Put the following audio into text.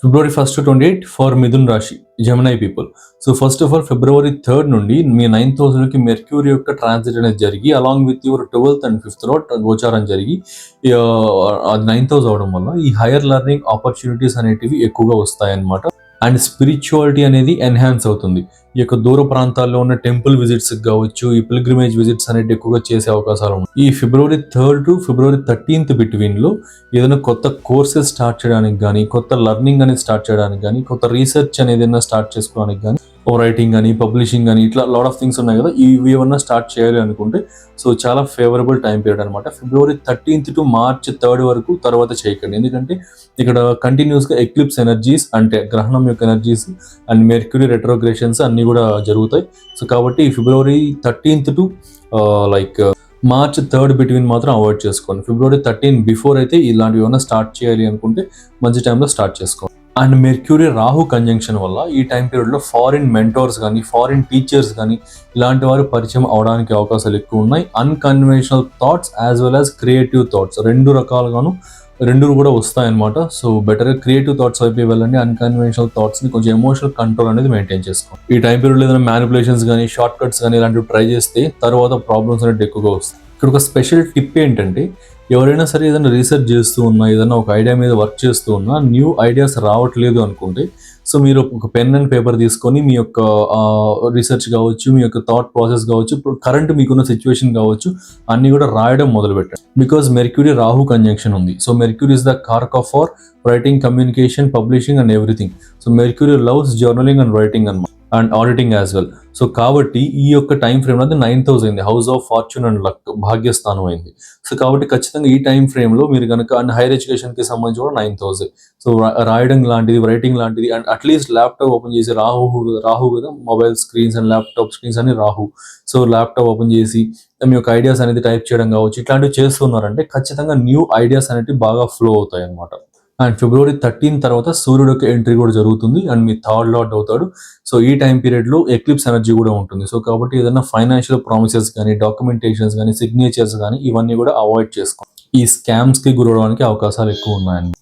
February 1st to 28 for Mithun రాశి, Gemini people. So first of all February 3rd నుండి మీ 9th హౌస్లోకి mercury యొక్క transit అనేది జరిగి along with your 12th and 5th lot గోచారం జరిగి అది 9th హౌస్ అవడం వల్ల ఈ హైయర్ లెర్నింగ్ ఆపర్చునిటీస్ అనేటివి ఎక్కువగా వస్తాయన్నమాట. అండ్ స్పిరిచువాలిటీ అనేది ఎన్హాన్స్ అవుతుంది. ఈ యొక్క దూర ప్రాంతాల్లో ఉన్న టెంపుల్ విజిట్స్ కావచ్చు, ఈ పిల్గ్రిమేజ్ విజిట్స్ అనేవి ఎక్కువగా చేసే అవకాశాలు ఉన్నాయి. ఈ February 3rd to February 13th between లో ఏదైనా కొత్త కోర్సెస్ స్టార్ట్ చేయడానికి కానీ, కొత్త లెర్నింగ్ అనేది స్టార్ట్ చేయడానికి కానీ, కొత్త రీసెర్చ్ అనేది స్టార్ట్ చేసుకోవడానికి కానీ, రైటింగ్ కానీ, పబ్లిషింగ్ కానీ, ఇట్లా లాట్ ఆఫ్ థింగ్స్ ఉన్నాయి కదా, ఇవి ఏమన్నా స్టార్ట్ చేయాలి అనుకుంటే సో చాలా ఫేవరబుల్ టైం పీరియడ్ అనమాట. February 13th to March 3rd వరకు తర్వాత చేయకండి. ఎందుకంటే ఇక్కడ కంటిన్యూస్గా ఎక్లిప్స్ ఎనర్జీస్ అంటే గ్రహణం యొక్క ఎనర్జీస్ అండ్ మెర్క్యూరీ రెట్రోగ్రేషన్స్ అన్నీ కూడా జరుగుతాయి. సో కాబట్టి February 13th to March 3rd between మాత్రం అవాయిడ్ చేసుకోండి. February 13 బిఫోర్ అయితే ఇలాంటివి ఏమైనా స్టార్ట్ చేయాలి అనుకుంటే మంచి టైంలో స్టార్ట్ చేసుకోండి. అండ్ మెర్క్యూరీ రాహు కంజంక్షన్ వల్ల ఈ టైం పీరియడ్లో ఫారిన్ మెంటోర్స్ కానీ, ఫారిన్ టీచర్స్ కానీ ఇలాంటి వారు పరిచయం అవడానికి అవకాశాలు ఎక్కువ ఉన్నాయి. Unconventional thoughts as well as creative thoughts రెండు కూడా వస్తాయన్నమాట. సో బెటర్ క్రియేటివ్ థాట్స్ వైపు వెళ్ళండి. అన్కన్వెన్షనల్ థాట్స్ని కొంచెం ఎమోషనల్ కంట్రోల్ అనేది మెయింటైన్ చేసుకోండి. ఈ టైం పీరియడ్లో ఏదైనా మ్యానిపులేషన్స్ కానీ, షార్ట్ కట్స్ కానీ ఇలాంటివి ట్రై చేస్తే తర్వాత ప్రాబ్లమ్స్ అనేది ఎక్కువగా వస్తాయి. ఇక్కడ ఒక స్పెషల్ టిప్ ఏంటంటే ఎవరైనా సరే ఏదైనా రీసెర్చ్ చేస్తూ ఉన్నా, ఏదైనా ఒక ఐడియా మీద వర్క్ చేస్తూ ఉన్నా, న్యూ ఐడియాస్ రావట్లేదు అనుకుంటే సో మీరు ఒక పెన్ అండ్ పేపర్ తీసుకొని మీ యొక్క రీసెర్చ్ కావచ్చు, మీ యొక్క థాట్ ప్రాసెస్ కావచ్చు, కరెంట్ మీకున్న సిచ్యువేషన్ కావచ్చు అన్నీ కూడా రాయడం మొదలు పెట్టండి. బికాజ్ మెర్క్యూరీ రాహు కంజంక్షన్ ఉంది. So mercury is the karak of for writing, communication, publishing and everything. So mercury loves journaling and writing అన్నమాట, and auditing as well. So కాబట్టి ఈ యొక్క టైం ఫ్రేమ్ అనేది 9th హౌస్ అయింది, house of fortune and luck, భాగ్యస్థానం అయింది. So కాబట్టి ఖచ్చితంగా ఈ టైం ఫ్రేమ్లో మీరు కనుక అండ్ హైయర్ ఎడ్యుకేషన్కి సంబంధించి కూడా 9th హౌస్. సో రాయడం లాంటిది, రైటింగ్ లాంటిది, అండ్ అట్లీస్ట్ ల్యాప్టాప్ ఓపెన్ చేసి రాహు కదా, mobile screens and laptop screens అని రాహు. సో ల్యాప్టాప్ ఓపెన్ చేసి మీ యొక్క ఐడియాస్ అనేది టైప్ చేయడం కావచ్చు, ఇట్లాంటివి చేస్తున్నారంటే ఖచ్చితంగా న్యూ ఐడియాస్ అనేవి బాగా ఫ్లో అవుతాయి అనమాట. అండ్ February 13 తర్వాత సూర్యుడు యొక్క ఎంట్రీ కూడా జరుగుతుంది అండ్ మీ థర్డ్ లార్డ్ అవుతాడు. సో ఈ టైం పీరియడ్లో ఎక్లిప్స్ ఎనర్జీ కూడా ఉంటుంది. సో కాబట్టి ఏదైనా ఫైనాన్షియల్ ప్రామిసెస్ కానీ, డాక్యుమెంటేషన్స్ కానీ, సిగ్నేచర్స్ కానీ ఇవన్నీ కూడా అవాయిడ్ చేసుకోండి. ఈ స్కామ్స్కి గురవడానికి అవకాశాలు ఎక్కువ ఉన్నాయండి.